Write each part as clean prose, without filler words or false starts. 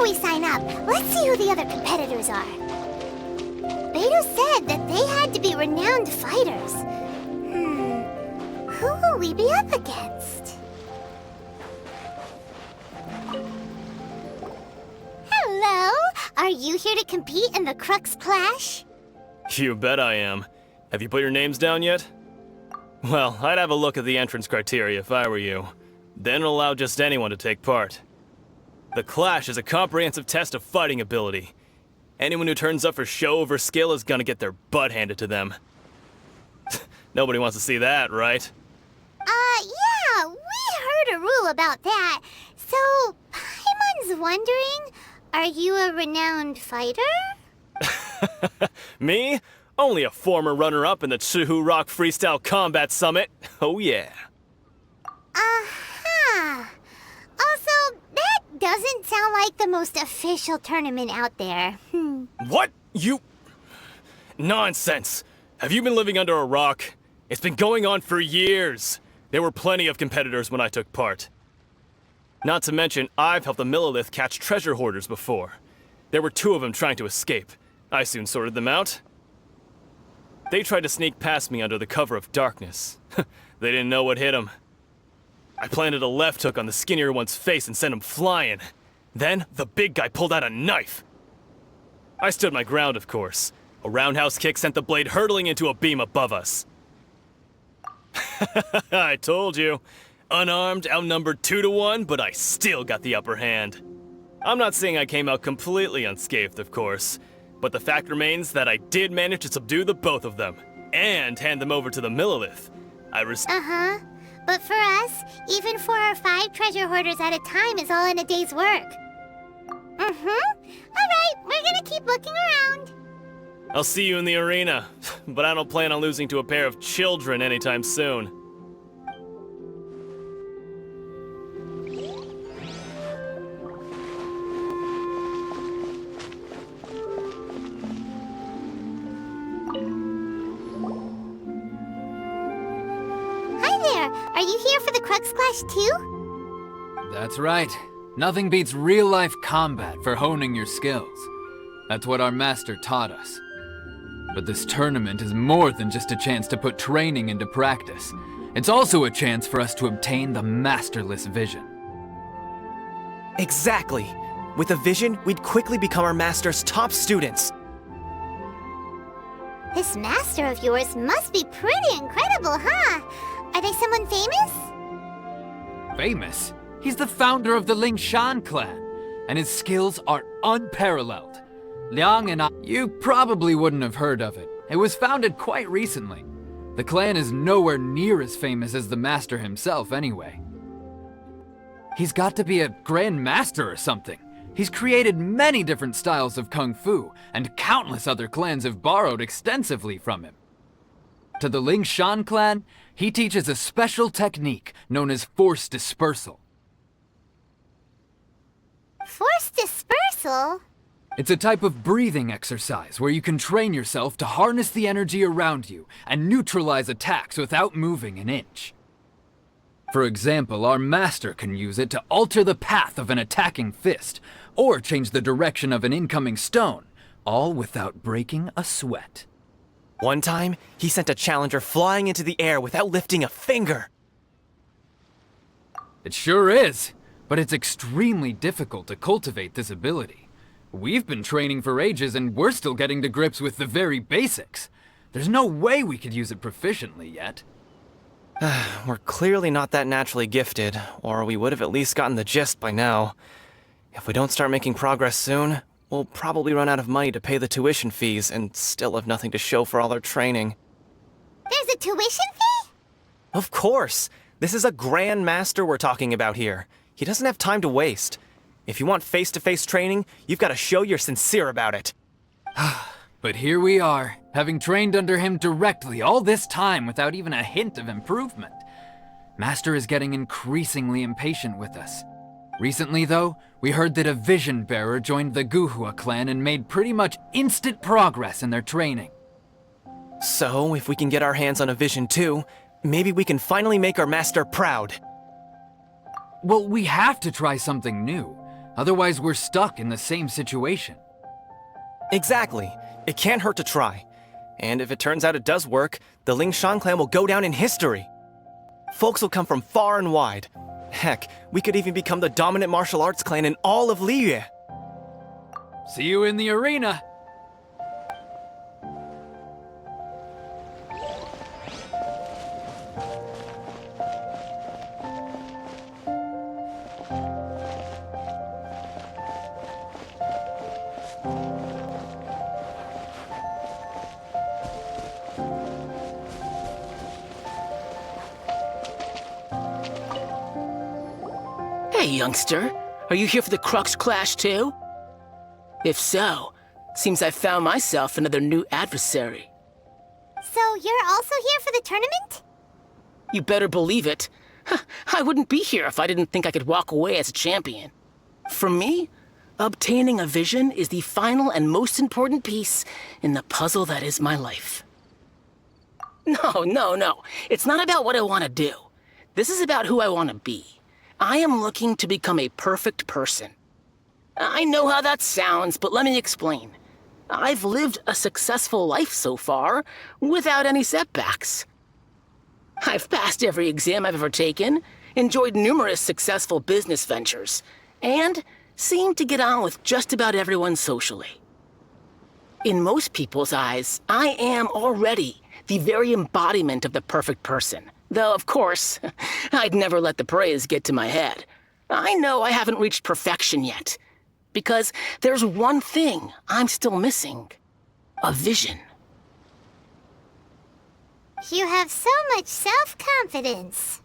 before we sign up, let's see who the other competitors are. Beto said that they had to be renowned fighters. Who will we be up against? Hello? Are you here to compete in the Crux Clash? You bet I am. Have you put your names down yet? Well, I'd have a look at the entrance criteria if I were you. Then allow just anyone to take part. The Clash is a comprehensive test of fighting ability. Anyone who turns up for show over skill is gonna get their butt handed to them. Nobody wants to see that, right? Yeah, we heard a rule about that. So, Paimon's wondering, are you a renowned fighter? Me? Only a former runner-up in the Chihu Rock Freestyle Combat Summit. Oh yeah. Also, that doesn't sound like the most official tournament out there. What? You... Nonsense. Have you been living under a rock? It's been going on for years. There were plenty of competitors when I took part. Not to mention, I've helped the Millilith catch treasure hoarders before. There were 2 of them trying to escape. I soon sorted them out. They tried to sneak past me under the cover of darkness. They didn't know what hit them. I planted a left hook on the skinnier one's face and sent him flying. Then, the big guy pulled out a knife. I stood my ground, of course. A roundhouse kick sent the blade hurtling into a beam above us. I told you. Unarmed, outnumbered 2 to 1, but I still got the upper hand. I'm not saying I came out completely unscathed, of course, but the fact remains that I did manage to subdue the both of them, and hand them over to the Millilith. But for us, even 4 or 5 treasure hoarders at a time is all in a day's work. Alright, we're gonna keep looking around. I'll see you in the arena, but I don't plan on losing to a pair of children anytime soon. Hi there, are you here for the Crux Clash too? That's right. Nothing beats real-life combat for honing your skills. That's what our master taught us. But this tournament is more than just a chance to put training into practice. It's also a chance for us to obtain the masterless vision. Exactly. With a vision, we'd quickly become our master's top students. This master of yours must be pretty incredible, huh? Are they someone famous? Famous? He's the founder of the Lingshan clan, and his skills are unparalleled. Liang and I... You probably wouldn't have heard of it. It was founded quite recently. The clan is nowhere near as famous as the master himself, anyway. He's got to be a grand master or something. He's created many different styles of kung fu, and countless other clans have borrowed extensively from him. To the Lingshan clan, he teaches a special technique known as force dispersal. Force dispersal? It's a type of breathing exercise where you can train yourself to harness the energy around you and neutralize attacks without moving an inch. For example, our master can use it to alter the path of an attacking fist, or change the direction of an incoming stone, all without breaking a sweat. One time, he sent a challenger flying into the air without lifting a finger. It sure is, but it's extremely difficult to cultivate this ability. We've been training for ages and we're still getting to grips with the very basics. There's no way we could use it proficiently yet. We're clearly not that naturally gifted, or we would have at least gotten the gist by now. If we don't start making progress soon, we'll probably run out of money to pay the tuition fees and still have nothing to show for all our training. There's a tuition fee? Of course! This is a Grand Master we're talking about here. He doesn't have time to waste. If you want face-to-face training, you've got to show you're sincere about it. But here we are, having trained under him directly all this time without even a hint of improvement. Master is getting increasingly impatient with us. Recently, though, we heard that a vision bearer joined the Guhua clan and made pretty much instant progress in their training. So, if we can get our hands on a vision too, maybe we can finally make our master proud. Well, we have to try something new. Otherwise, we're stuck in the same situation. Exactly. It can't hurt to try. And if it turns out it does work, the Ling Shan clan will go down in history. Folks will come from far and wide. Heck, we could even become the dominant martial arts clan in all of Liyue. See you in the arena. Hey, youngster. Are you here for the Crux Clash too? If so, seems I've found myself another new adversary. So you're also here for the tournament? You better believe it. I wouldn't be here if I didn't think I could walk away as a champion. For me, obtaining a vision is the final and most important piece in the puzzle that is my life. No. It's not about what I want to do. This is about who I want to be. I am looking to become a perfect person. I know how that sounds, but let me explain. I've lived a successful life so far, without any setbacks. I've passed every exam I've ever taken, enjoyed numerous successful business ventures, and seemed to get on with just about everyone socially. In most people's eyes, I am already the very embodiment of the perfect person. Though, of course, I'd never let the praise get to my head. I know I haven't reached perfection yet, because there's one thing I'm still missing. A vision. You have so much self-confidence.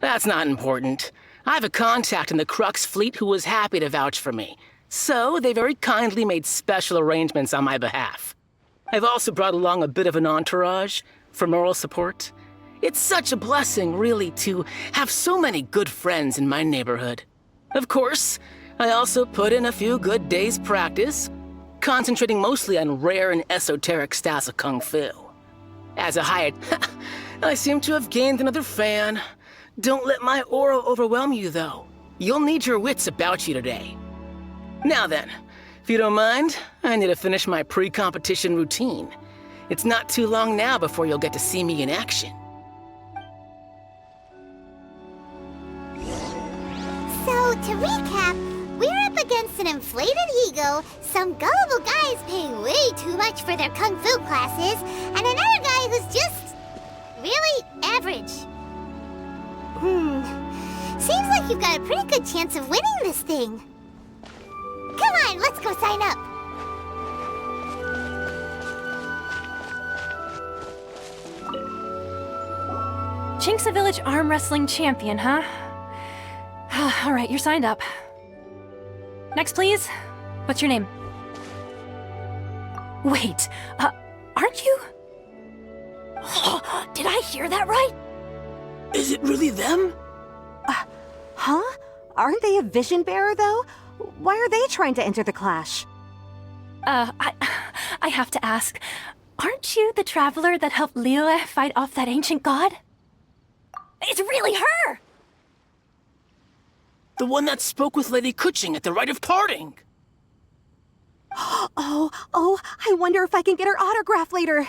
That's not important. I have a contact in the Crux fleet who was happy to vouch for me, so they very kindly made special arrangements on my behalf. I've also brought along a bit of an entourage for moral support. It's such a blessing, really, to have so many good friends in my neighborhood. Of course, I also put in a few good days' practice, concentrating mostly on rare and esoteric styles of Kung Fu. As a hired, I seem to have gained another fan. Don't let my aura overwhelm you, though. You'll need your wits about you today. Now then, if you don't mind, I need to finish my pre-competition routine. It's not too long now before you'll get to see me in action. So, to recap, we're up against an inflated ego, some gullible guys paying way too much for their kung fu classes, and another guy who's just really average. Seems like you've got a pretty good chance of winning this thing. Come on, let's go sign up. Chinksa Village Arm Wrestling Champion, huh? All right, you're signed up. Next, please. What's your name? Wait, aren't you? Did I hear that right? Is it really them? Huh? Aren't they a vision bearer, though? Why are they trying to enter the clash? I have to ask, aren't you the traveler that helped Liyue fight off that ancient god? It's really her! The one that spoke with Lady Kuching at the rite of parting. Oh, I wonder if I can get her autograph later.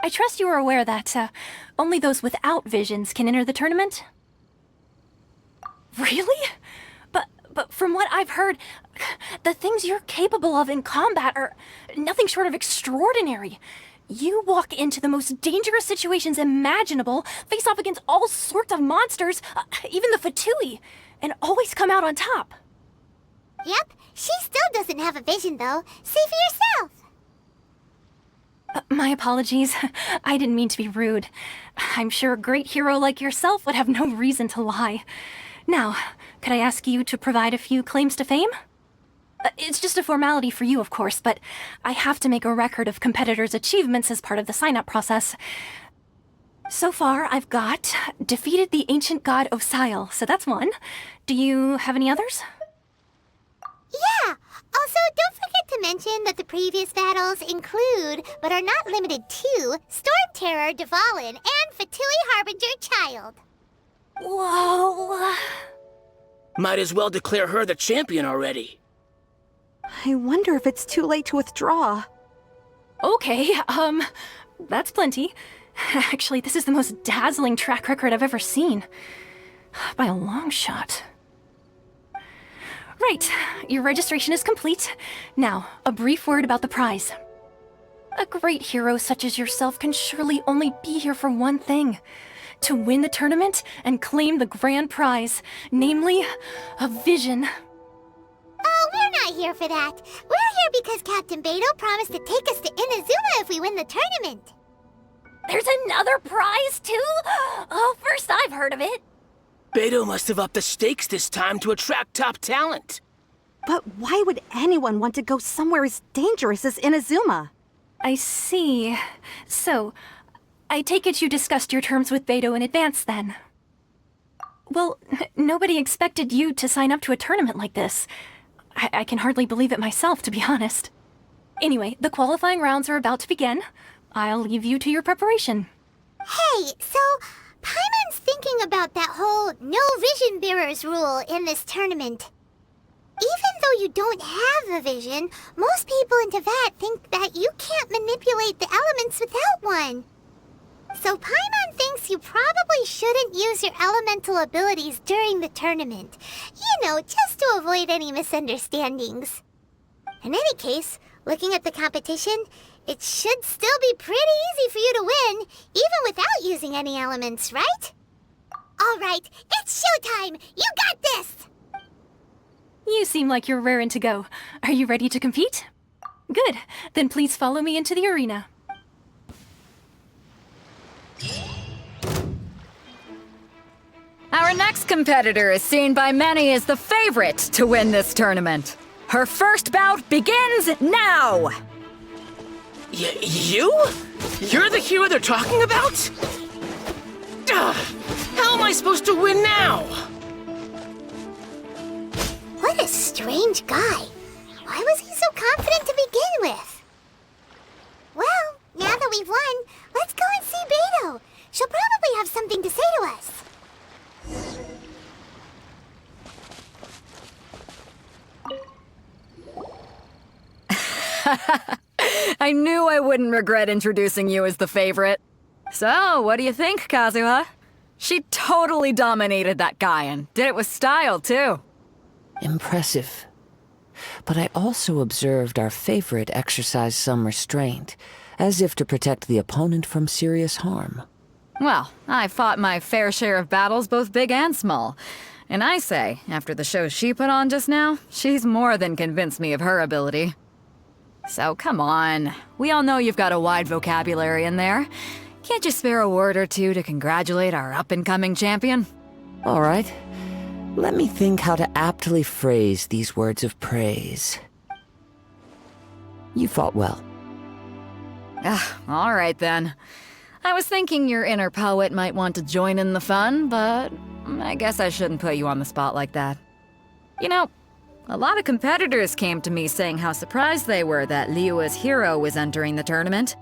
I trust you are aware that only those without visions can enter the tournament? Really? But from what I've heard, the things you're capable of in combat are nothing short of extraordinary. You walk into the most dangerous situations imaginable, face off against all sorts of monsters, even the Fatui, and always come out on top. Yep, she still doesn't have a vision, though. See for yourself. My apologies. I didn't mean to be rude. I'm sure a great hero like yourself would have no reason to lie. Now, could I ask you to provide a few claims to fame? It's just a formality for you, of course, but I have to make a record of competitors' achievements as part of the sign-up process. So far, I've got defeated the ancient god Osile, so that's one. Do you have any others? Yeah! Also, don't forget to mention that the previous battles include, but are not limited to, Storm Terror, Devalin, and Fatui Harbinger Child. Whoa... Might as well declare her the champion already. I wonder if it's too late to withdraw. Okay, that's plenty. Actually, this is the most dazzling track record I've ever seen. By a long shot. Right, your registration is complete. Now, a brief word about the prize. A great hero such as yourself can surely only be here for one thing. To win the tournament and claim the grand prize, namely, a vision. Oh, we're not here for that. We're here because Captain Beto promised to take us to Inazuma if we win the tournament. There's another prize, too? Oh, first I've heard of it. Beto must have upped the stakes this time to attract top talent. But why would anyone want to go somewhere as dangerous as Inazuma? I see. So, I take it you discussed your terms with Beto in advance, then? Well, nobody expected you to sign up to a tournament like this. I can hardly believe it myself, to be honest. Anyway, the qualifying rounds are about to begin. I'll leave you to your preparation. Hey, so Paimon's thinking about that whole no vision bearers rule in this tournament. Even though you don't have a vision, most people in Teyvat think that you can't manipulate the elements without one. So Paimon thinks you probably shouldn't use your elemental abilities during the tournament. You know, just to avoid any misunderstandings. In any case, looking at the competition, it should still be pretty easy for you to win, even without using any elements, right? All right, it's showtime! You got this! You seem like you're raring to go. Are you ready to compete? Good. Then please follow me into the arena. Our next competitor is seen by many as the favorite to win this tournament. Her first bout begins now! You? You're the hero they're talking about? Ugh, how am I supposed to win now? What a strange guy. Why was he so confident to begin with? Well, now that we've won, let's go and see Beto. She'll probably have something to say to us. I knew I wouldn't regret introducing you as the favorite. So, what do you think, Kazuha? She totally dominated that guy and did it with style, too. Impressive. But I also observed our favorite exercise some restraint, as if to protect the opponent from serious harm. Well, I fought my fair share of battles, both big and small. And I say, after the show she put on just now, she's more than convinced me of her ability. So come on, we all know you've got a wide vocabulary in there. Can't you spare a word or two to congratulate our up-and-coming champion? All right. Let me think how to aptly phrase these words of praise. You fought well. All right then. I was thinking your inner poet might want to join in the fun, but I guess I shouldn't put you on the spot like that. You know, a lot of competitors came to me saying how surprised they were that Liyue's hero was entering the tournament.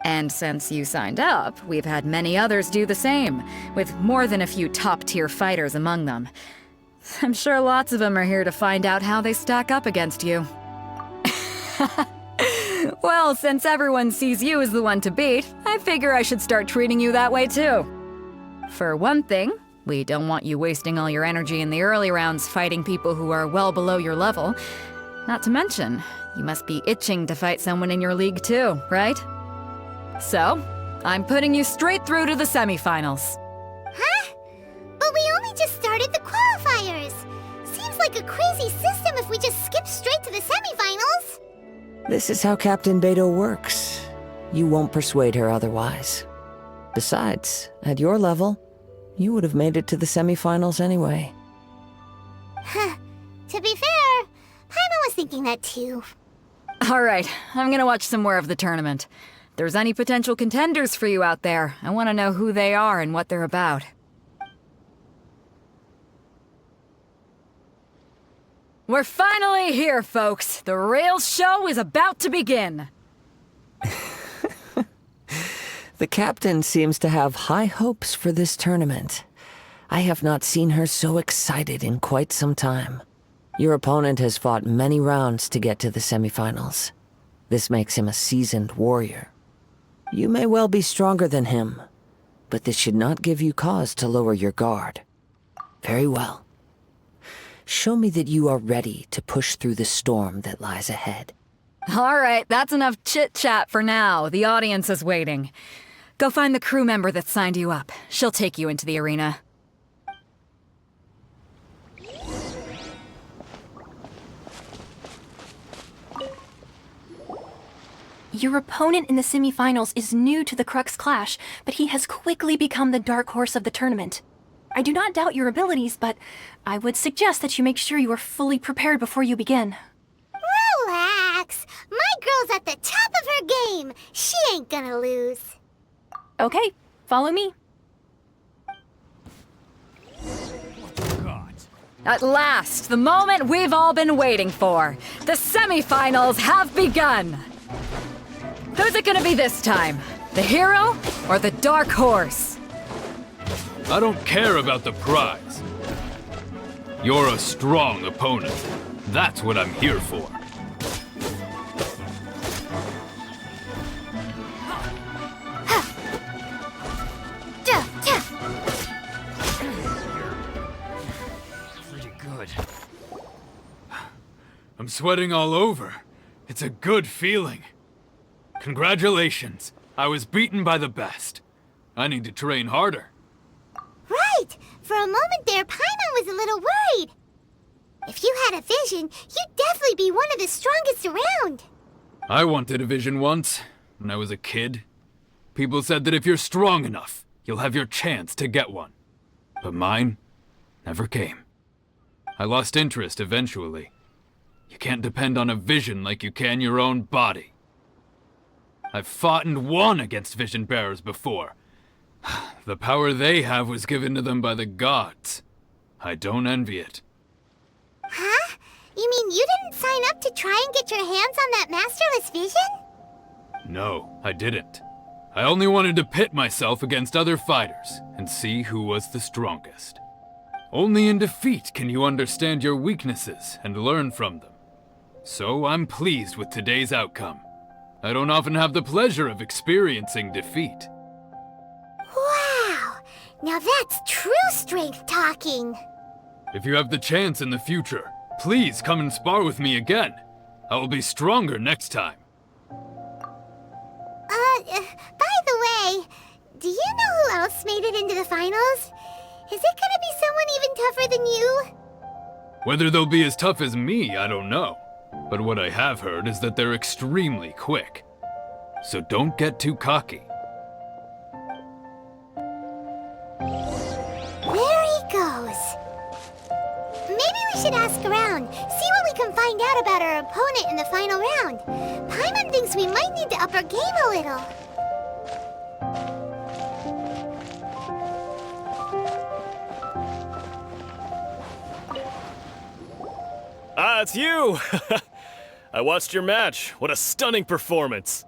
And since you signed up, we've had many others do the same, with more than a few top-tier fighters among them. I'm sure lots of them are here to find out how they stack up against you. Well, since everyone sees you as the one to beat, I figure I should start treating you that way too. For one thing, we don't want you wasting all your energy in the early rounds fighting people who are well below your level. Not to mention, you must be itching to fight someone in your league too, right? So, I'm putting you straight through to the semifinals. Huh? But we only just started the qualifiers. Seems like a crazy system if we just skip straight to the semifinals. This is how Captain Beto works. You won't persuade her otherwise. Besides, at your level, you would have made it to the semifinals anyway. Huh. To be fair, Paimon was thinking that too. All right, I'm gonna watch some more of the tournament. If there's any potential contenders for you out there, I want to know who they are and what they're about. We're finally here, folks. The real show is about to begin. The captain seems to have high hopes for this tournament. I have not seen her so excited in quite some time. Your opponent has fought many rounds to get to the semifinals. This makes him a seasoned warrior. You may well be stronger than him, but this should not give you cause to lower your guard. Very well. Show me that you are ready to push through the storm that lies ahead. All right, that's enough chit-chat for now. The audience is waiting. Go find the crew member that signed you up. She'll take you into the arena. Your opponent in the semifinals is new to the Crux Clash, but he has quickly become the dark horse of the tournament. I do not doubt your abilities, but I would suggest that you make sure you are fully prepared before you begin. Relax. My girl's at the top of her game. She ain't gonna lose. Okay, follow me. At last, the moment we've all been waiting for. The semifinals have begun. Who's it gonna be this time? The hero or the dark horse? I don't care about the prize. You're a strong opponent. That's what I'm here for. Pretty good. I'm sweating all over. It's a good feeling. Congratulations. I was beaten by the best. I need to train harder. Right. For a moment there, Paimon was a little worried. If you had a vision, you'd definitely be one of the strongest around. I wanted a vision once, when I was a kid. People said that if you're strong enough, you'll have your chance to get one. But mine never came. I lost interest eventually. You can't depend on a vision like you can your own body. I've fought and won against vision bearers before. The power they have was given to them by the gods. I don't envy it. Huh? You mean you didn't sign up to try and get your hands on that masterless vision? No, I didn't. I only wanted to pit myself against other fighters and see who was the strongest. Only in defeat can you understand your weaknesses and learn from them. So I'm pleased with today's outcome. I don't often have the pleasure of experiencing defeat. Wow! Now that's true strength talking. If you have the chance in the future, please come and spar with me again. I will be stronger next time. By the way, do you know who else made it into the finals? Is it gonna be someone even tougher than you? Whether they'll be as tough as me, I don't know. But what I have heard is that they're extremely quick. So don't get too cocky. There he goes. Maybe we should ask around, see what we can find out about our opponent in the final round. Paimon thinks we might need to up our game a little. Ah, it's you! I watched your match. What a stunning performance.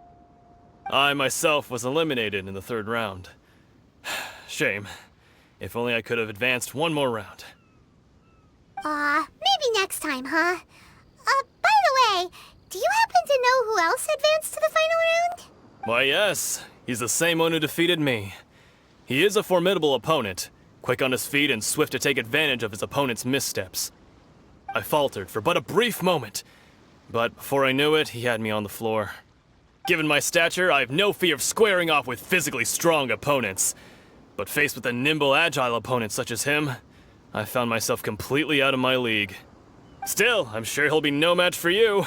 I myself was eliminated in the third round. Shame. If only I could have advanced one more round. Maybe next time, huh? By the way, do you happen to know who else advanced to the final round? Why, yes. He's the same one who defeated me. He is a formidable opponent, quick on his feet and swift to take advantage of his opponent's missteps. I faltered for but a brief moment, but before I knew it, he had me on the floor. Given my stature, I have no fear of squaring off with physically strong opponents. But faced with a nimble, agile opponent such as him, I found myself completely out of my league. Still, I'm sure he'll be no match for you.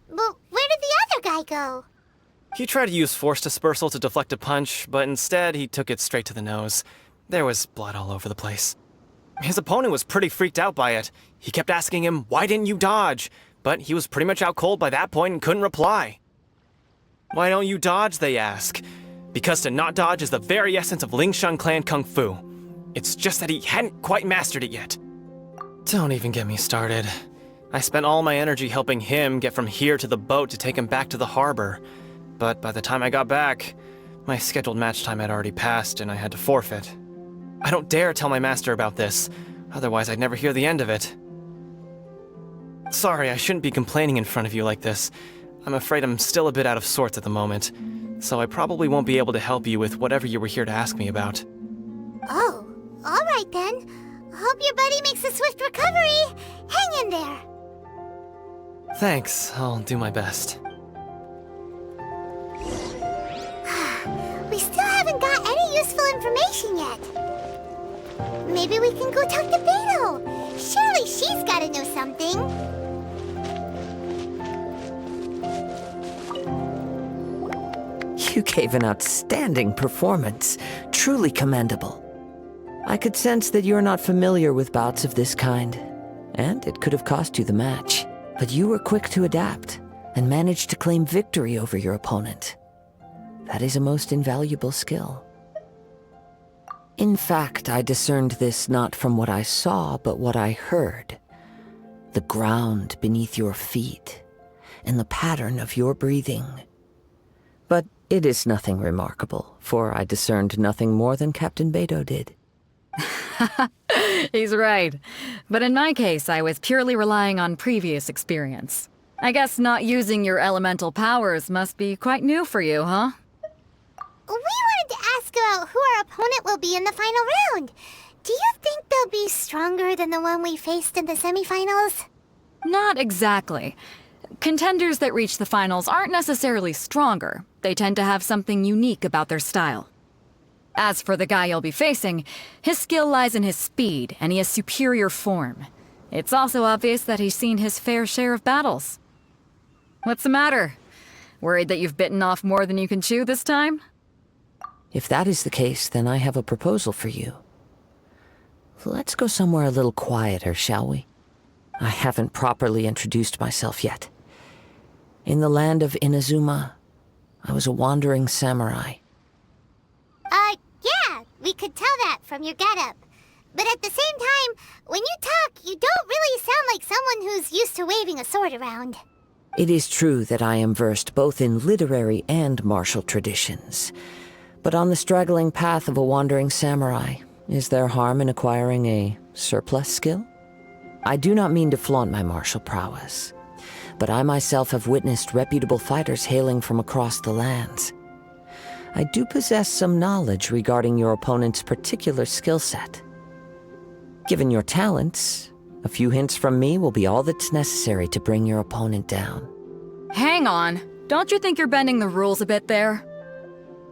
Well, where did the other guy go? He tried to use force dispersal to deflect a punch, but instead he took it straight to the nose. There was blood all over the place. His opponent was pretty freaked out by it. He kept asking him, "Why didn't you dodge?" But he was pretty much out cold by that point and couldn't reply. "Why don't you dodge?" they ask. Because to not dodge is the very essence of Lingshan clan Kung Fu. It's just that he hadn't quite mastered it yet. Don't even get me started. I spent all my energy helping him get from here to the boat to take him back to the harbor. But by the time I got back, my scheduled match time had already passed and I had to forfeit. I don't dare tell my master about this, otherwise I'd never hear the end of it. Sorry, I shouldn't be complaining in front of you like this. I'm afraid I'm still a bit out of sorts at the moment, so I probably won't be able to help you with whatever you were here to ask me about. Oh, alright then. Hope your buddy makes a swift recovery. Hang in there. Thanks, I'll do my best. We still haven't got any useful information yet. Maybe we can go talk to Beto. Surely she's gotta know something. You gave an outstanding performance. Truly commendable. I could sense that you're not familiar with bouts of this kind, and it could have cost you the match. But you were quick to adapt, and managed to claim victory over your opponent. That is a most invaluable skill. In fact, I discerned this not from what I saw, but what I heard. The ground beneath your feet, and the pattern of your breathing. But it is nothing remarkable, for I discerned nothing more than Captain Beto did. He's right. But in my case, I was purely relying on previous experience. I guess not using your elemental powers must be quite new for you, huh? We wanted to ask about who our opponent will be in the final round. Do you think they'll be stronger than the one we faced in the semifinals? Not exactly. Contenders that reach the finals aren't necessarily stronger. They tend to have something unique about their style. As for the guy you'll be facing, his skill lies in his speed, and he has superior form. It's also obvious that he's seen his fair share of battles. What's the matter? Worried that you've bitten off more than you can chew this time? If that is the case, then I have a proposal for you. Let's go somewhere a little quieter, shall we? I haven't properly introduced myself yet. In the land of Inazuma, I was a wandering samurai. Yeah, we could tell that from your getup. But at the same time, when you talk, you don't really sound like someone who's used to waving a sword around. It is true that I am versed both in literary and martial traditions. But on the straggling path of a wandering samurai, is there harm in acquiring a surplus skill? I do not mean to flaunt my martial prowess, but I myself have witnessed reputable fighters hailing from across the lands. I do possess some knowledge regarding your opponent's particular skill set. Given your talents, a few hints from me will be all that's necessary to bring your opponent down. Hang on. Don't you think you're bending the rules a bit there?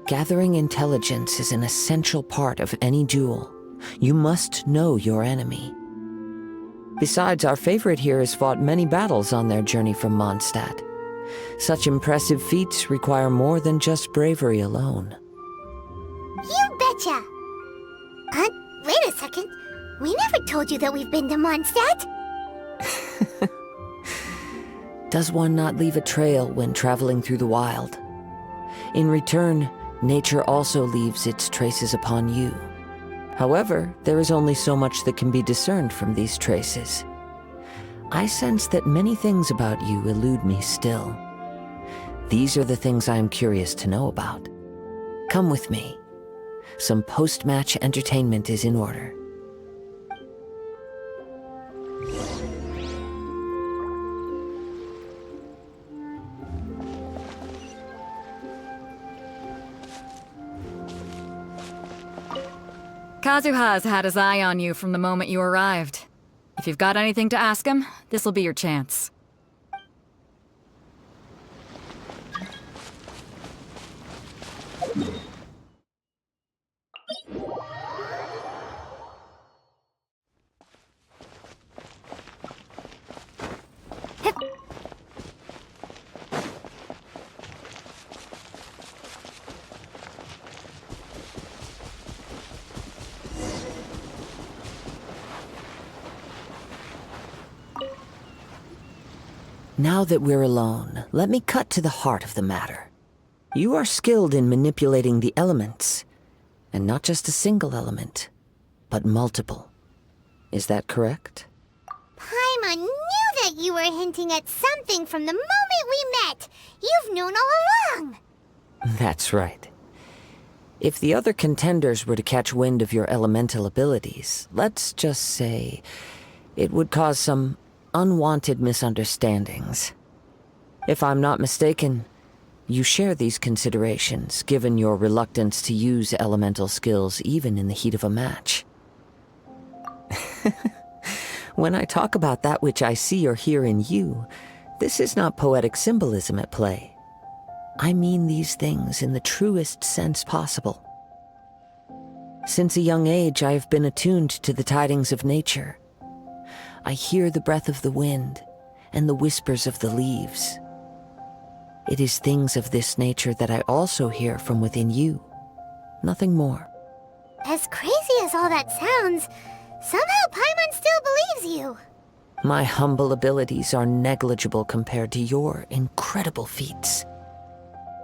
Gathering intelligence is an essential part of any duel. You must know your enemy. Besides, our favorite here has fought many battles on their journey from Mondstadt. Such impressive feats require more than just bravery alone. You betcha! Wait a second. We never told you that we've been to Mondstadt. Does one not leave a trail when traveling through the wild? In return, nature also leaves its traces upon you. However, there is only so much that can be discerned from these traces. I sense that many things about you elude me still. These are the things I am curious to know about. Come with me. Some post-match entertainment is in order. Kazuha's had his eye on you from the moment you arrived. If you've got anything to ask him, this'll be your chance. Now that we're alone, let me cut to the heart of the matter. You are skilled in manipulating the elements, and not just a single element, but multiple. Is that correct? Paimon knew that you were hinting at something from the moment we met. You've known all along. That's right. If the other contenders were to catch wind of your elemental abilities, let's just say it would cause some unwanted misunderstandings. If I'm not mistaken, you share these considerations, given your reluctance to use elemental skills even in the heat of a match. When I talk about that which I see or hear in you, this is not poetic symbolism at play. I mean these things in the truest sense possible. Since a young age, I have been attuned to the tidings of nature. I hear the breath of the wind and the whispers of the leaves. It is things of this nature that I also hear from within you. Nothing more. As crazy as all that sounds, somehow Paimon still believes you. My humble abilities are negligible compared to your incredible feats.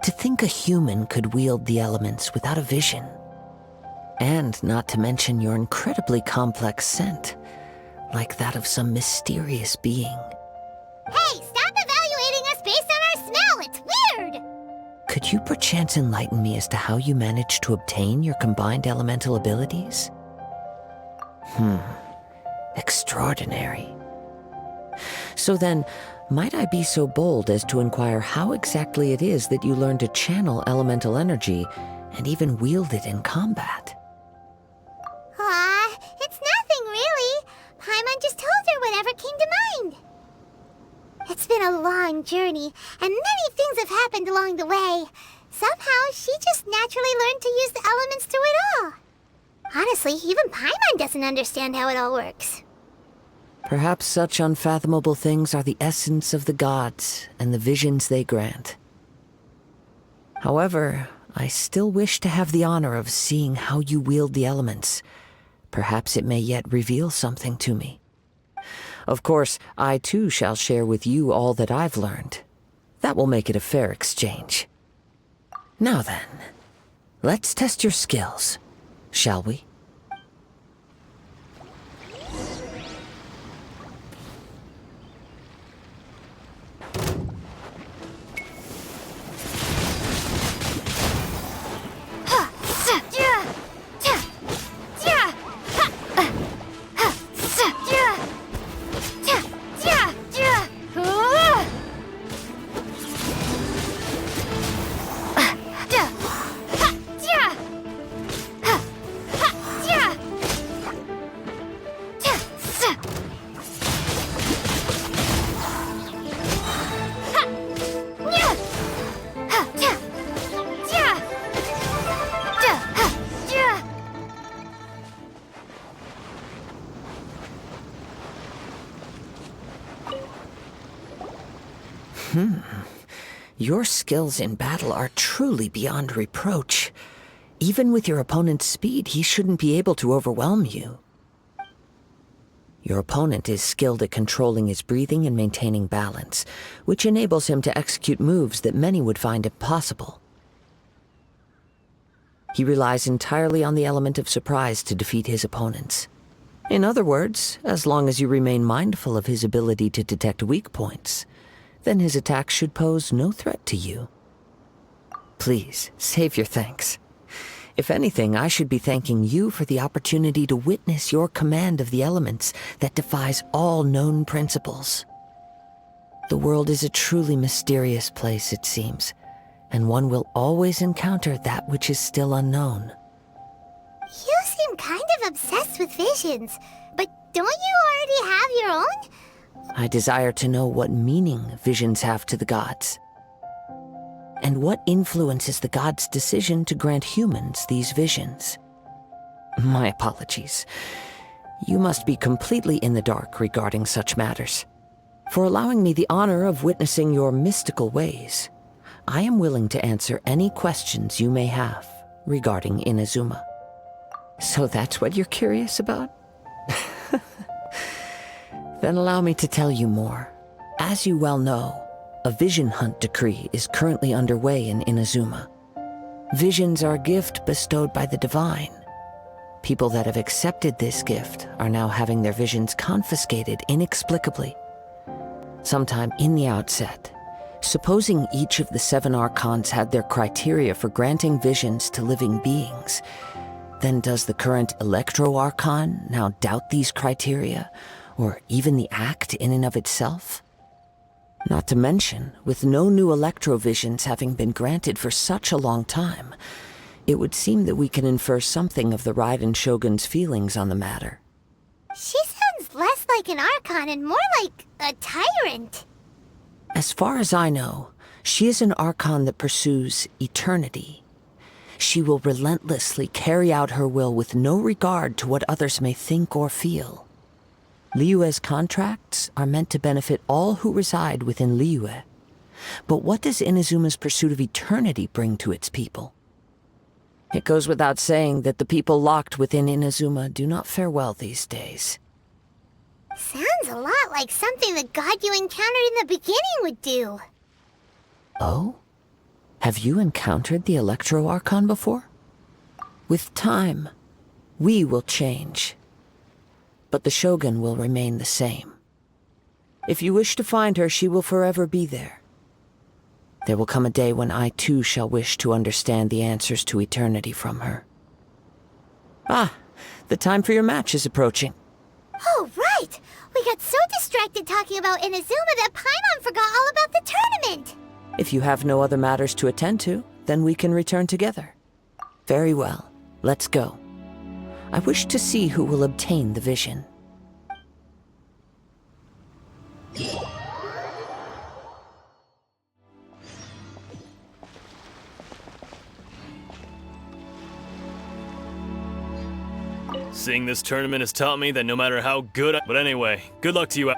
To think a human could wield the elements without a vision. And not to mention your incredibly complex scent, like that of some mysterious being. Hey, stop evaluating us based on our smell! It's weird! Could you perchance enlighten me as to how you managed to obtain your combined elemental abilities? Extraordinary. So then, might I be so bold as to inquire how exactly it is that you learned to channel elemental energy and even wield it in combat? It's nothing really. Paimon just told her whatever came to mind. It's been a long journey, and many things have happened along the way. Somehow, she just naturally learned to use the elements through it all. Honestly, even Paimon doesn't understand how it all works. Perhaps such unfathomable things are the essence of the gods and the visions they grant. However, I still wish to have the honor of seeing how you wield the elements. Perhaps it may yet reveal something to me. Of course, I too shall share with you all that I've learned. That will make it a fair exchange. Now then, let's test your skills, shall we? Your skills in battle are truly beyond reproach. Even with your opponent's speed, he shouldn't be able to overwhelm you. Your opponent is skilled at controlling his breathing and maintaining balance, which enables him to execute moves that many would find impossible. He relies entirely on the element of surprise to defeat his opponents. In other words, as long as you remain mindful of his ability to detect weak points, then his attacks should pose no threat to you. Please, save your thanks. If anything, I should be thanking you for the opportunity to witness your command of the elements that defies all known principles. The world is a truly mysterious place, it seems, and one will always encounter that which is still unknown. You seem kind of obsessed with visions, but don't you already have your own? I desire to know what meaning visions have to the gods, and what influences the gods' decision to grant humans these visions. My apologies. You must be completely in the dark regarding such matters. For allowing me the honor of witnessing your mystical ways, I am willing to answer any questions you may have regarding Inazuma. So that's what you're curious about? Then allow me to tell you more. As you well know, a vision hunt decree is currently underway in Inazuma. Visions are a gift bestowed by the divine. People that have accepted this gift are now having their visions confiscated inexplicably. Sometime in the outset, supposing each of the 7 archons had their criteria for granting visions to living beings, then does the current Electro-Archon now doubt these criteria, or even the act in and of itself? Not to mention, with no new Electro-visions having been granted for such a long time, it would seem that we can infer something of the Raiden Shogun's feelings on the matter. She sounds less like an Archon and more like a tyrant. As far as I know, she is an Archon that pursues eternity. She will relentlessly carry out her will with no regard to what others may think or feel. Liyue's contracts are meant to benefit all who reside within Liyue. But what does Inazuma's pursuit of eternity bring to its people? It goes without saying that the people locked within Inazuma do not fare well these days. Sounds a lot like something the god you encountered in the beginning would do. Oh? Have you encountered the Electro-Archon before? With time, we will change. But the Shogun will remain the same. If you wish to find her, she will forever be there. There will come a day when I too shall wish to understand the answers to eternity from her. Ah, the time for your match is approaching. Oh, right! We got so distracted talking about Inazuma that Paimon forgot all about the tournament! If you have no other matters to attend to, then we can return together. Very well, let's go. I wish to see who will obtain the vision. Seeing this tournament has taught me that no matter how good But anyway, good luck to you.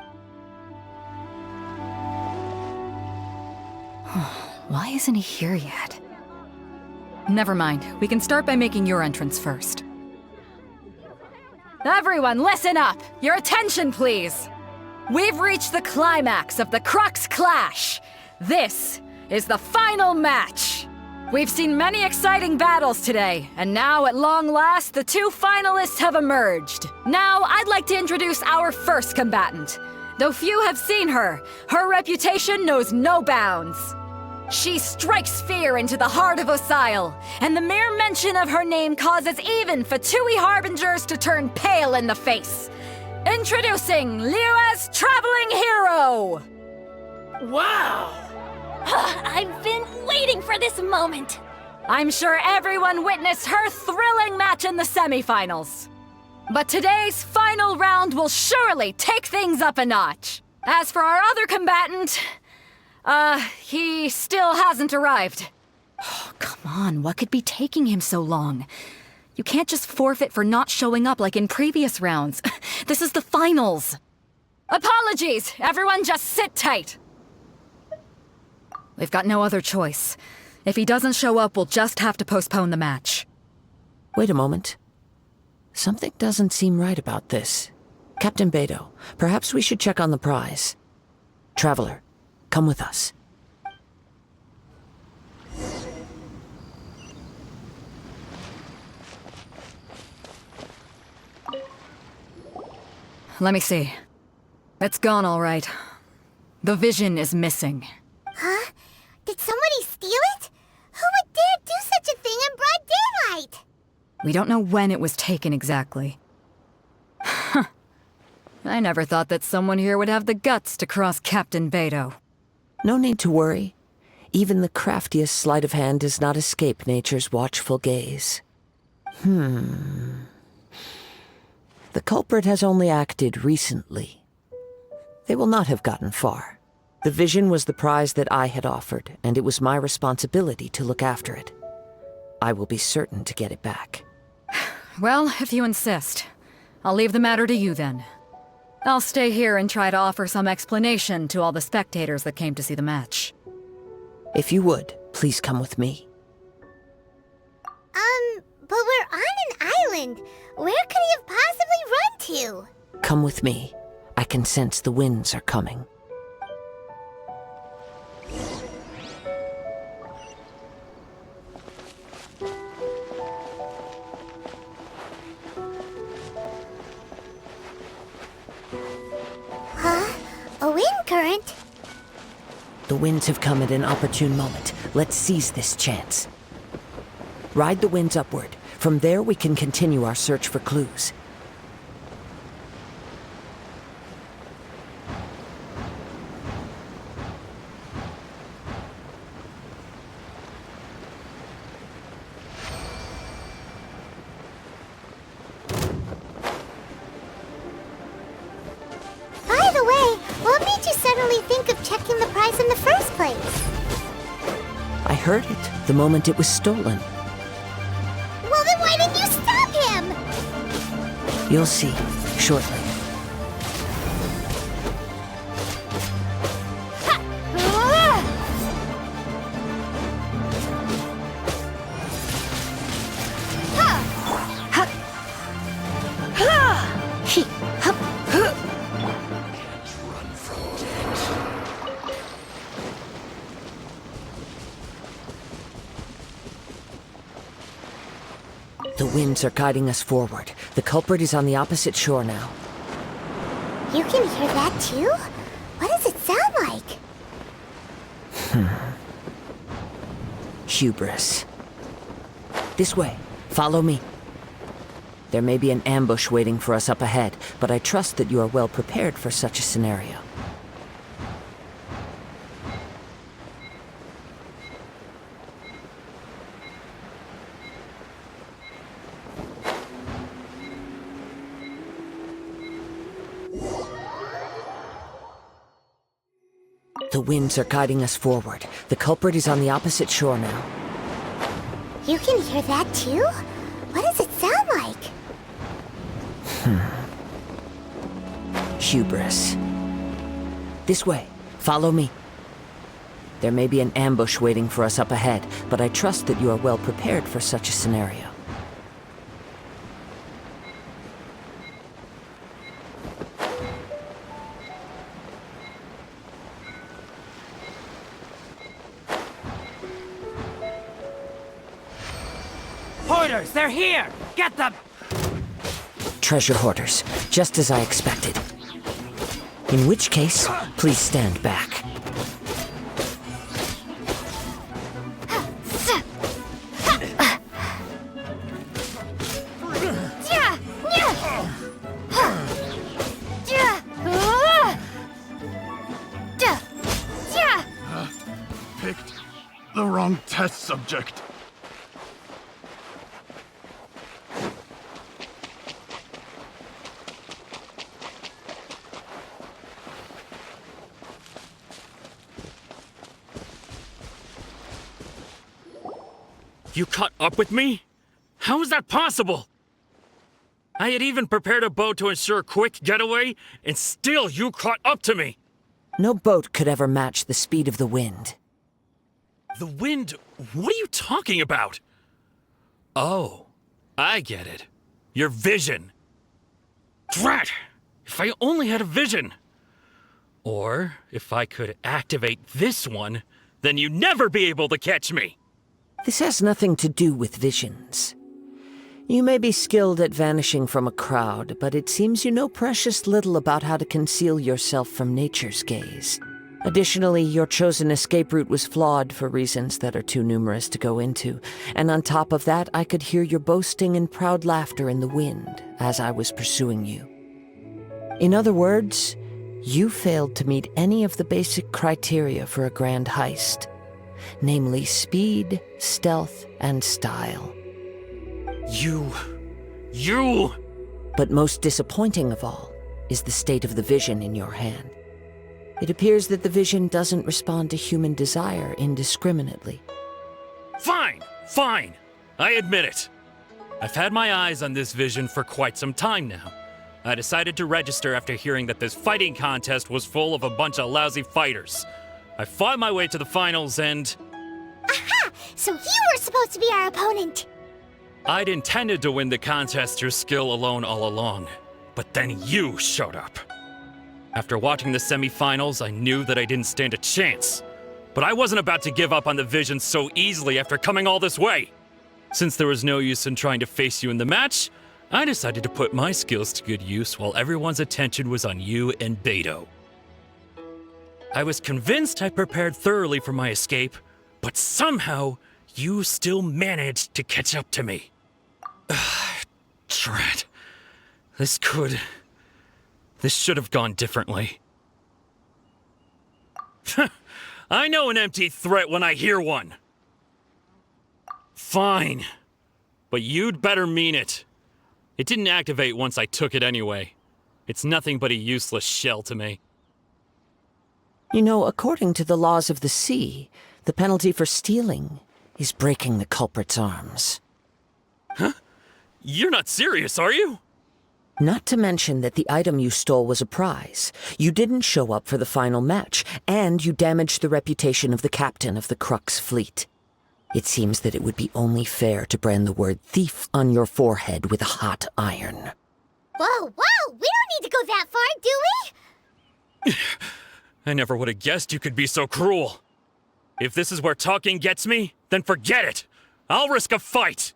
Why isn't he here yet? Never mind. We can start by making your entrance first. Everyone, listen up! Your attention, please! We've reached the climax of the Crux Clash! This is the final match! We've seen many exciting battles today, and now, at long last, the 2 finalists have emerged. Now, I'd like to introduce our first combatant. Though few have seen her, her reputation knows no bounds. She strikes fear into the heart of Osile, and the mere mention of her name causes even Fatui Harbingers to turn pale in the face. Introducing Liyue's traveling hero! Wow! I've been waiting for this moment! I'm sure everyone witnessed her thrilling match in the semifinals. But today's final round will surely take things up a notch. As for our other combatant, he still hasn't arrived. Oh, come on, what could be taking him so long? You can't just forfeit for not showing up like in previous rounds. This is the finals. Apologies, everyone just sit tight. We've got no other choice. If he doesn't show up, we'll just have to postpone the match. Wait a moment. Something doesn't seem right about this. Captain Beidou, perhaps we should check on the prize. Traveler, come with us. Let me see. It's gone all right. The vision is missing. Huh? Did somebody steal it? Who would dare do such a thing in broad daylight? We don't know when it was taken exactly. I never thought that someone here would have the guts to cross Captain Beidou. No need to worry. Even the craftiest sleight of hand does not escape nature's watchful gaze. The culprit has only acted recently. They will not have gotten far. The vision was the prize that I had offered, and it was my responsibility to look after it. I will be certain to get it back. Well, if you insist. I'll leave the matter to you then. I'll stay here and try to offer some explanation to all the spectators that came to see the match. If you would, please come with me. But we're on an island. Where could he have possibly run to? Come with me. I can sense the winds are coming. Huh? A wind current? The winds have come at an opportune moment. Let's seize this chance. Ride the winds upward. From there, we can continue our search for clues. By the way, what made you suddenly think of checking the prize in the first place? I heard it the moment it was stolen. Well, then why didn't you stop him? You'll see shortly. The winds are guiding us forward. The culprit is on the opposite shore now. You can hear that too? What does it sound like? Hubris. This way. Follow me. There may be an ambush waiting for us up ahead, but I trust that you are well prepared for such a scenario. The winds are guiding us forward. The culprit is on the opposite shore now. You can hear that too? What does it sound like? Hubris. This way. Follow me. There may be an ambush waiting for us up ahead, but I trust that you are well prepared for such a scenario. Hoarders, they're here! Get them! Treasure hoarders, just as I expected. In which case, please stand back. Picked the wrong test subject. You caught up with me? How is that possible? I had even prepared a boat to ensure a quick getaway, and still you caught up to me! No boat could ever match the speed of the wind. The wind? What are you talking about? Oh, I get it. Your vision. Drat! If I only had a vision! Or, if I could activate this one, then you'd never be able to catch me! This has nothing to do with visions. You may be skilled at vanishing from a crowd, but it seems you know precious little about how to conceal yourself from nature's gaze. Additionally, your chosen escape route was flawed for reasons that are too numerous to go into, and on top of that, I could hear your boasting and proud laughter in the wind as I was pursuing you. In other words, you failed to meet any of the basic criteria for a grand heist. Namely speed, stealth, and style. You... But most disappointing of all is the state of the vision in your hand. It appears that the vision doesn't respond to human desire indiscriminately. Fine! I admit it. I've had my eyes on this vision for quite some time now. I decided to register after hearing that this fighting contest was full of a bunch of lousy fighters. I fought my way to the finals and... Aha! So you were supposed to be our opponent! I'd intended to win the contest through skill alone all along, but then you showed up. After watching the semifinals, I knew that I didn't stand a chance. But I wasn't about to give up on the vision so easily after coming all this way. Since there was no use in trying to face you in the match, I decided to put my skills to good use while everyone's attention was on you and Beto. I was convinced I prepared thoroughly for my escape, but somehow you still managed to catch up to me. Drat. This should have gone differently. I know an empty threat when I hear one. Fine. But you'd better mean it. It didn't activate once I took it anyway. It's nothing but a useless shell to me. You know, according to the laws of the sea, the penalty for stealing is breaking the culprit's arms. Huh? You're not serious, are you? Not to mention that the item you stole was a prize. You didn't show up for the final match, and you damaged the reputation of the captain of the Crux fleet. It seems that it would be only fair to brand the word thief on your forehead with a hot iron. Whoa, whoa! We don't need to go that far, do we? I never would have guessed you could be so cruel. If this is where talking gets me, then forget it. I'll risk a fight.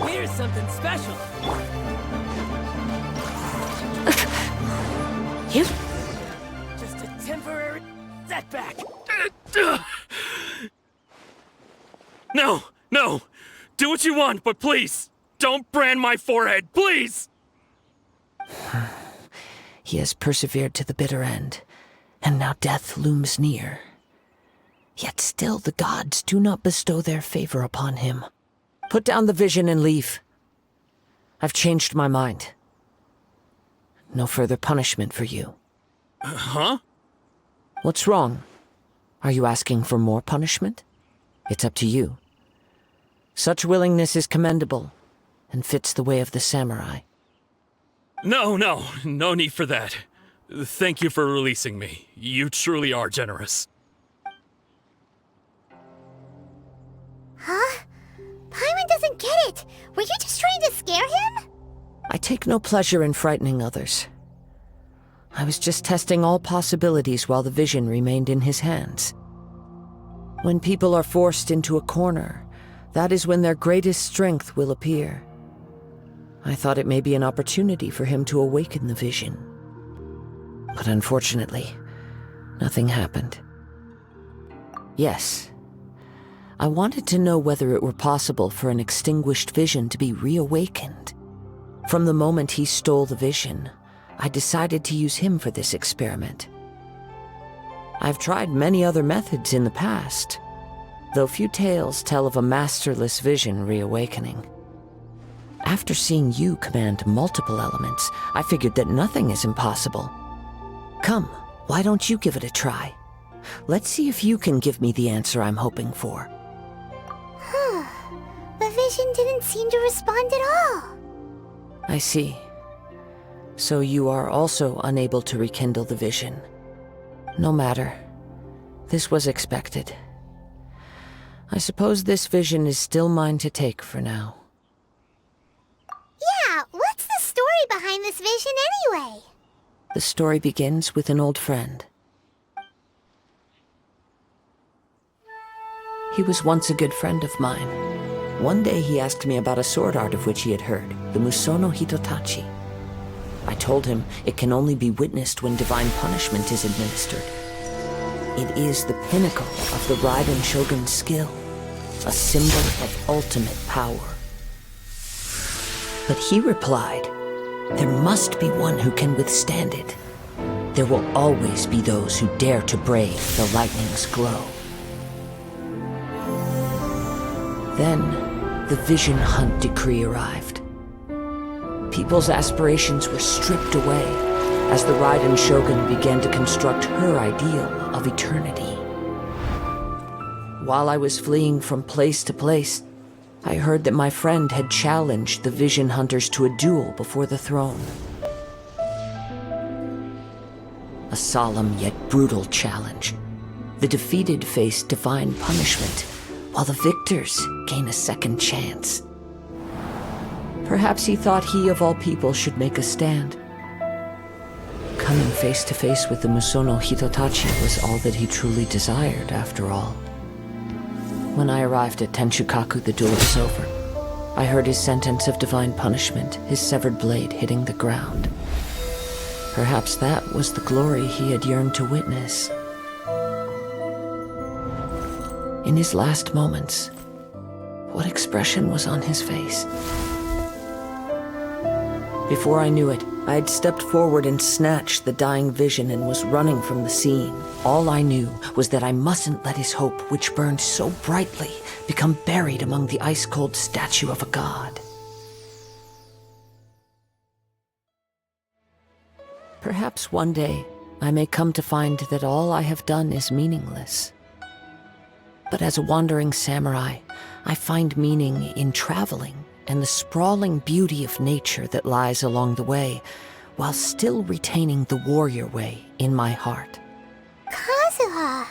Here's something special. You? Just a temporary setback. No, no. Do what you want, but please, don't brand my forehead, please! He has persevered to the bitter end, and now death looms near. Yet still the gods do not bestow their favor upon him. Put down the vision and leave. I've changed my mind. No further punishment for you. Huh? What's wrong? Are you asking for more punishment? It's up to you. Such willingness is commendable, and fits the way of the samurai. No need for that. Thank you for releasing me. You truly are generous. Huh? Paimon doesn't get it. Were you just trying to scare him? I take no pleasure in frightening others. I was just testing all possibilities while the vision remained in his hands. When people are forced into a corner, that is when their greatest strength will appear. I thought it may be an opportunity for him to awaken the vision. But unfortunately, nothing happened. Yes, I wanted to know whether it were possible for an extinguished vision to be reawakened. From the moment he stole the vision, I decided to use him for this experiment. I've tried many other methods in the past, though few tales tell of a masterless vision reawakening. After seeing you command multiple elements, I figured that nothing is impossible. Come, why don't you give it a try? Let's see if you can give me the answer I'm hoping for. The vision didn't seem to respond at all. I see. So you are also unable to rekindle the vision. No matter. This was expected. I suppose this vision is still mine to take for now. Yeah, what's the story behind this vision anyway? The story begins with an old friend. He was once a good friend of mine. One day he asked me about a sword art of which he had heard, the Musono Hitotachi. I told him it can only be witnessed when divine punishment is administered. It is the pinnacle of the Raiden Shogun's skill, a symbol of ultimate power. But he replied, there must be one who can withstand it. There will always be those who dare to brave the lightning's glow. Then, the Vision Hunt decree arrived. People's aspirations were stripped away as the Raiden Shogun began to construct her ideal of eternity. While I was fleeing from place to place, I heard that my friend had challenged the Vision Hunters to a duel before the throne. A solemn yet brutal challenge. The defeated face divine punishment, while the victors gain a second chance. Perhaps he thought he of all people should make a stand. Coming face to face with the Musono Hitotachi was all that he truly desired, after all. When I arrived at Tenshukaku, the duel was over. I heard his sentence of divine punishment, his severed blade hitting the ground. Perhaps that was the glory he had yearned to witness. In his last moments, what expression was on his face? Before I knew it, I had stepped forward and snatched the dying vision and was running from the scene. All I knew was that I mustn't let his hope, which burned so brightly, become buried among the ice-cold statue of a god. Perhaps one day, I may come to find that all I have done is meaningless. But as a wandering samurai, I find meaning in traveling and the sprawling beauty of nature that lies along the way, while still retaining the warrior way in my heart. Kazuha!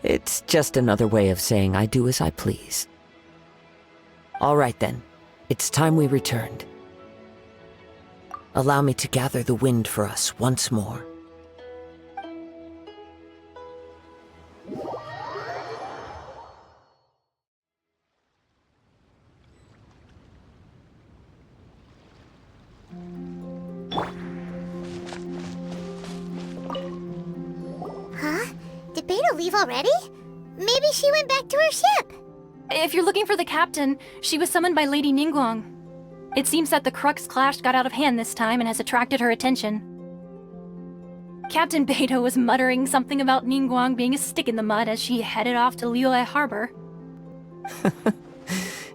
It's just another way of saying I do as I please. All right then, it's time we returned. Allow me to gather the wind for us once more. Did Beta leave already? Maybe she went back to her ship. If you're looking for the captain, she was summoned by Lady Ningguang. It seems that the Crux clash got out of hand this time and has attracted her attention. Captain Beto was muttering something about Ningguang being a stick in the mud as she headed off to Liyue Harbor.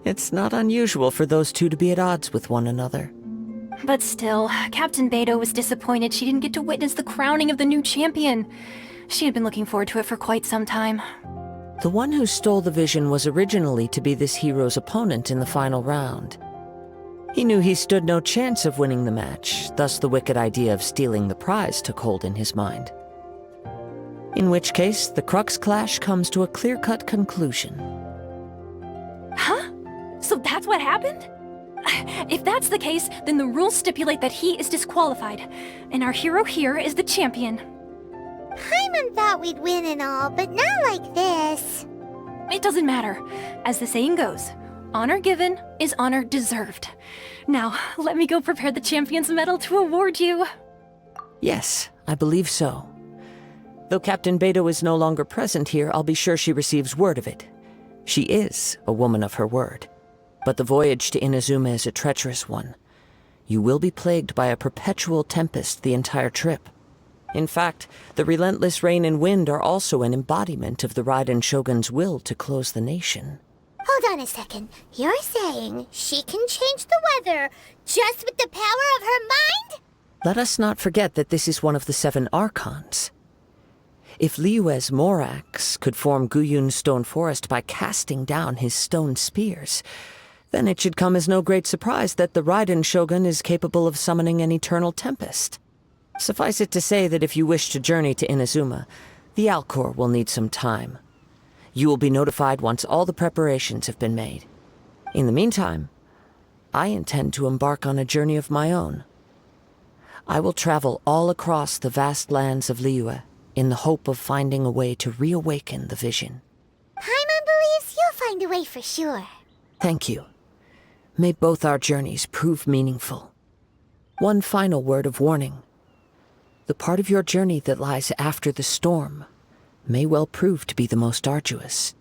It's not unusual for those two to be at odds with one another. But still, Captain Beto was disappointed she didn't get to witness the crowning of the new champion. She had been looking forward to it for quite some time. The one who stole the vision was originally to be this hero's opponent in the final round. He knew he stood no chance of winning the match, thus the wicked idea of stealing the prize took hold in his mind. In which case, the Crux clash comes to a clear-cut conclusion. Huh? So that's what happened? If that's the case, then the rules stipulate that he is disqualified, and our hero here is the champion. Paimon thought we'd win and all, but not like this. It doesn't matter. As the saying goes, honor given is honor deserved. Now, let me go prepare the champion's medal to award you. Yes, I believe so. Though Captain Beto is no longer present here, I'll be sure she receives word of it. She is a woman of her word. But the voyage to Inazuma is a treacherous one. You will be plagued by a perpetual tempest the entire trip. In fact, the relentless rain and wind are also an embodiment of the Raiden Shogun's will to close the nation. Hold on a second. You're saying she can change the weather just with the power of her mind? Let us not forget that this is one of the 7 Archons. If Liyue's Morax could form Guyun's stone forest by casting down his stone spears, then it should come as no great surprise that the Raiden Shogun is capable of summoning an eternal tempest. Suffice it to say that if you wish to journey to Inazuma, the Alcor will need some time. You will be notified once all the preparations have been made. In the meantime, I intend to embark on a journey of my own. I will travel all across the vast lands of Liyue in the hope of finding a way to reawaken the vision. Paimon believes you'll find a way for sure. Thank you. May both our journeys prove meaningful. One final word of warning. The part of your journey that lies after the storm may well prove to be the most arduous.